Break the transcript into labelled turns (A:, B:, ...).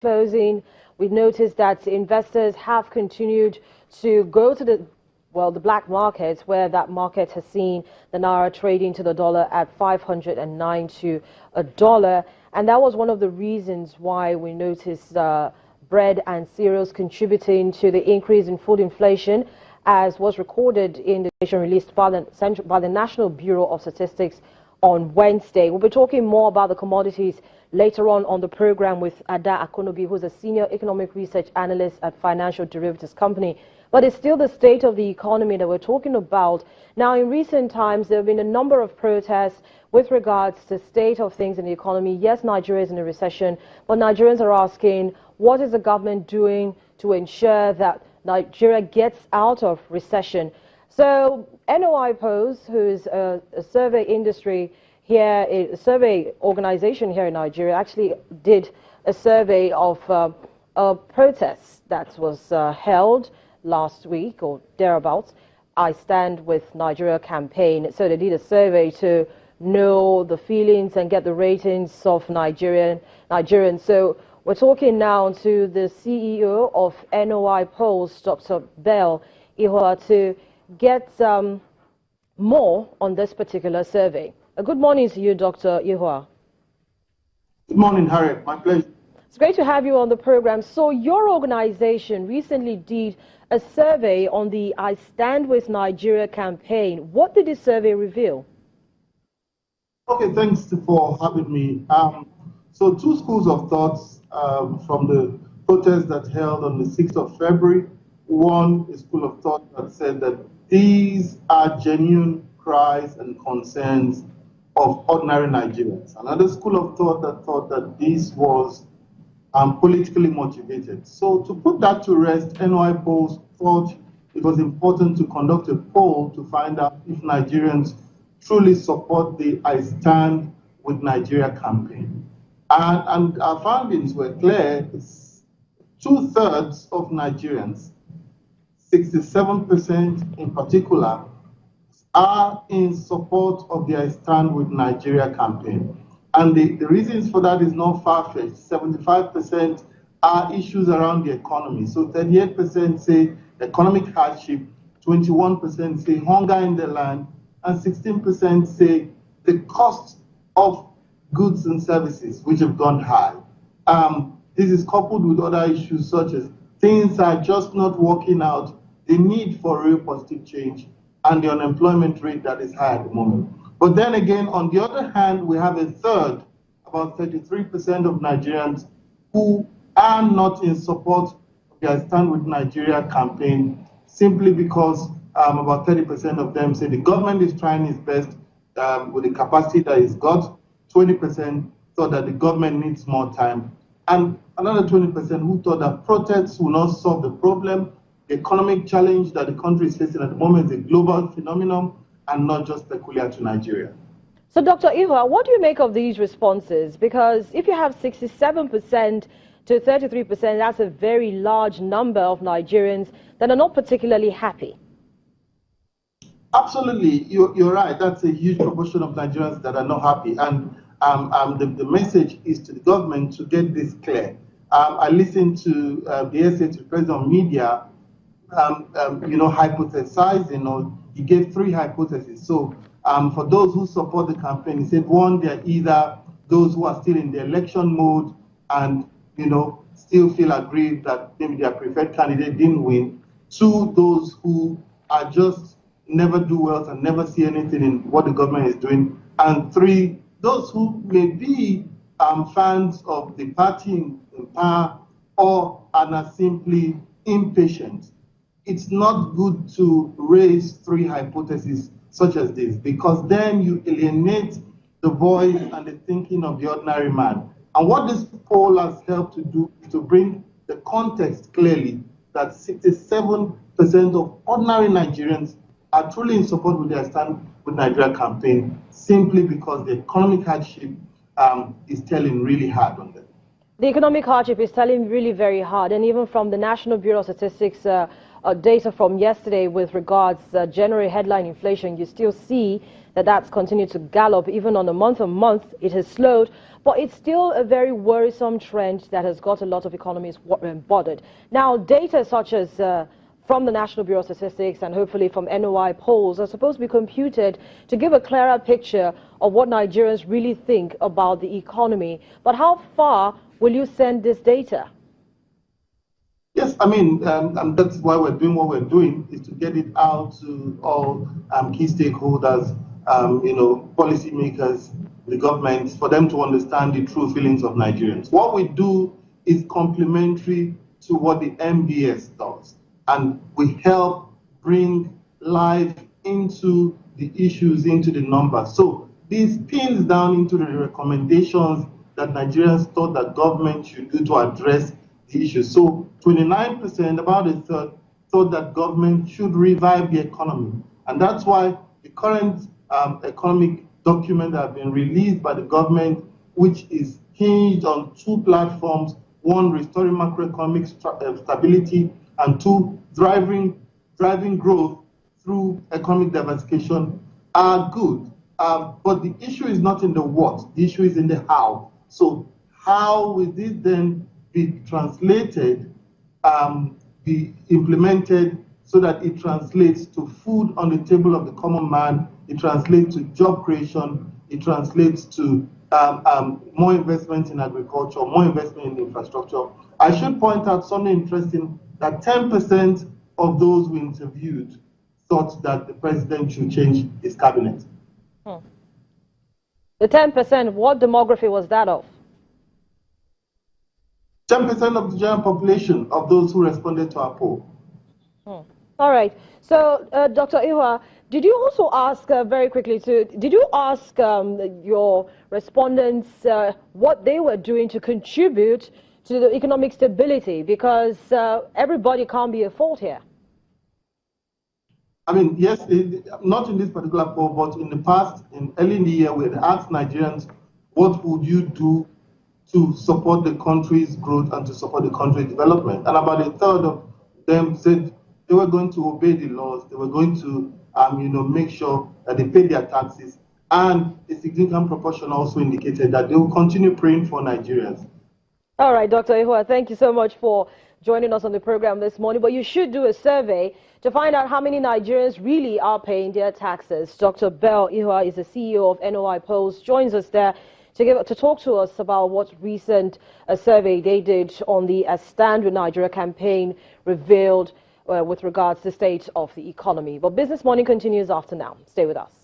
A: Closing, we've noticed that investors have continued to go to the black markets, where that market has seen the naira trading to the dollar at 509 to a dollar, and that was one of the reasons why we noticed bread and cereals contributing to the increase in food inflation, as was recorded in the data released by the National Bureau of Statistics on Wednesday. We'll be talking more about the commodities later on the program with Ada Akonobi, who's a senior economic research analyst at Financial Derivatives Company. But it's still the state of the economy that we're talking about. Now, in recent times, there have been a number of protests with regards to the state of things in the economy. Yes, Nigeria is in a recession, but Nigerians are asking, what is the government doing to ensure that Nigeria gets out of recession? So NOI Post, who is a survey industry here, a survey organization here in Nigeria, actually did a survey of a protest that was held last week or thereabouts. I Stand with Nigeria campaign. So they did a survey to know the feelings and get the ratings of Nigerians. So we're talking now to the CEO of NOI Post, Dr. Bell Ihua, to get more on this particular survey. Good morning to you, Dr. Ihua.
B: Good morning, Harriet. My pleasure.
A: It's great to have you on the program. So your organization recently did a survey on the I Stand with Nigeria campaign. What did this survey reveal?
B: Okay, thanks for having me. So two schools of thoughts from the protest that held on the 6th of February. One, a school of thought that said that these are genuine cries and concerns of ordinary Nigerians. Another school of thought that this was politically motivated. So to put that to rest, NOI Post thought it was important to conduct a poll to find out if Nigerians truly support the I Stand with Nigeria campaign. And our findings were clear. 2/3 of Nigerians, 67% in particular, are in support of the I Stand with Nigeria campaign. And the reasons for that is not far-fetched. 75% are issues around the economy. So 38% say economic hardship, 21% say hunger in the land, and 16% say the cost of goods and services, which have gone high. This is coupled with other issues such as things are just not working out, the need for real positive change, and the unemployment rate that is high at the moment. But then again, on the other hand, we have a third, about 33% of Nigerians who are not in support of the I Stand with Nigeria campaign, simply because about 30% of them say the government is trying its best with the capacity that it's got. 20% thought that the government needs more time. And another 20% who thought that protests will not solve the problem. The economic challenge that the country is facing at the moment is a global phenomenon and not just peculiar to Nigeria.
A: So, Dr. Ihua, what do you make of these responses? Because if you have 67% to 33%, that's a very large number of Nigerians that are not particularly happy.
B: Absolutely, you're right. That's a huge proportion of Nigerians that are not happy. And the message is to the government to get this clear. I listened to the essay to the president on media, hypothesizing, or he gave three hypotheses. So for those who support the campaign, he said, one, they're either those who are still in the election mode and, still feel aggrieved that maybe their preferred candidate didn't win. Two, those who are just never do well and never see anything in what the government is doing. And three, those who may be fans of the party in power or are simply impatient. It's not good to raise three hypotheses such as this, because then you alienate the voice and the thinking of the ordinary man. And what this poll has helped to do is to bring the context clearly that 67% of ordinary Nigerians are truly in support with their Stand with Nigeria campaign, simply because the economic hardship is telling really hard on them.
A: The economic hardship is telling really very hard, and even from the National Bureau of Statistics data from yesterday with regards January headline inflation, you still see that's continued to gallop. Even on a month-on-month, it has slowed, but it's still a very worrisome trend that has got a lot of economies bothered. Now, data such as from the National Bureau of Statistics and hopefully from NOI polls are supposed to be computed to give a clearer picture of what Nigerians really think about the economy. But how far will you send this data?
B: Yes, I mean, that's why we're doing what we're doing, is to get it out to all key stakeholders, policymakers, the government, for them to understand the true feelings of Nigerians. What we do is complementary to what the MBS does, and we help bring life into the issues, into the numbers. So this pins down into the recommendations that Nigerians thought that government should do to address the issue. So 29%, about a third, thought that government should revive the economy. And that's why the current economic document that have been released by the government, which is hinged on two platforms: one, restoring macroeconomic stability, and two, driving growth through economic diversification, are good. But the issue is not in the what, the issue is in the how. So how will this then be translated, be implemented so that it translates to food on the table of the common man, it translates to job creation, it translates to more investment in agriculture, more investment in infrastructure. I should point out something interesting, that 10% of those we interviewed thought that the president should change his cabinet.
A: The 10%, what demography was that of?
B: 10% of the general population of those who responded to our poll.
A: All right. So, Dr. Iwa, did you also ask, very quickly, did you ask your respondents what they were doing to contribute to the economic stability? Because everybody can't be at fault here.
B: I mean, yes, not in this particular poll, but in the past, early in the year, we had asked Nigerians, what would you do to support the country's growth and to support the country's development? And about a third of them said they were going to obey the laws, they were going to make sure that they paid their taxes, and a significant proportion also indicated that they will continue praying for Nigerians.
A: All right, Dr. Ihua, thank you so much for joining us on the program this morning. But you should do a survey to find out how many Nigerians really are paying their taxes. Dr. Bell Ihua is the CEO of NOI Polls, joins us there to talk to us about what recent survey they did on the Stand With Nigeria campaign revealed with regards to the state of the economy. But Business Morning continues after now. Stay with us.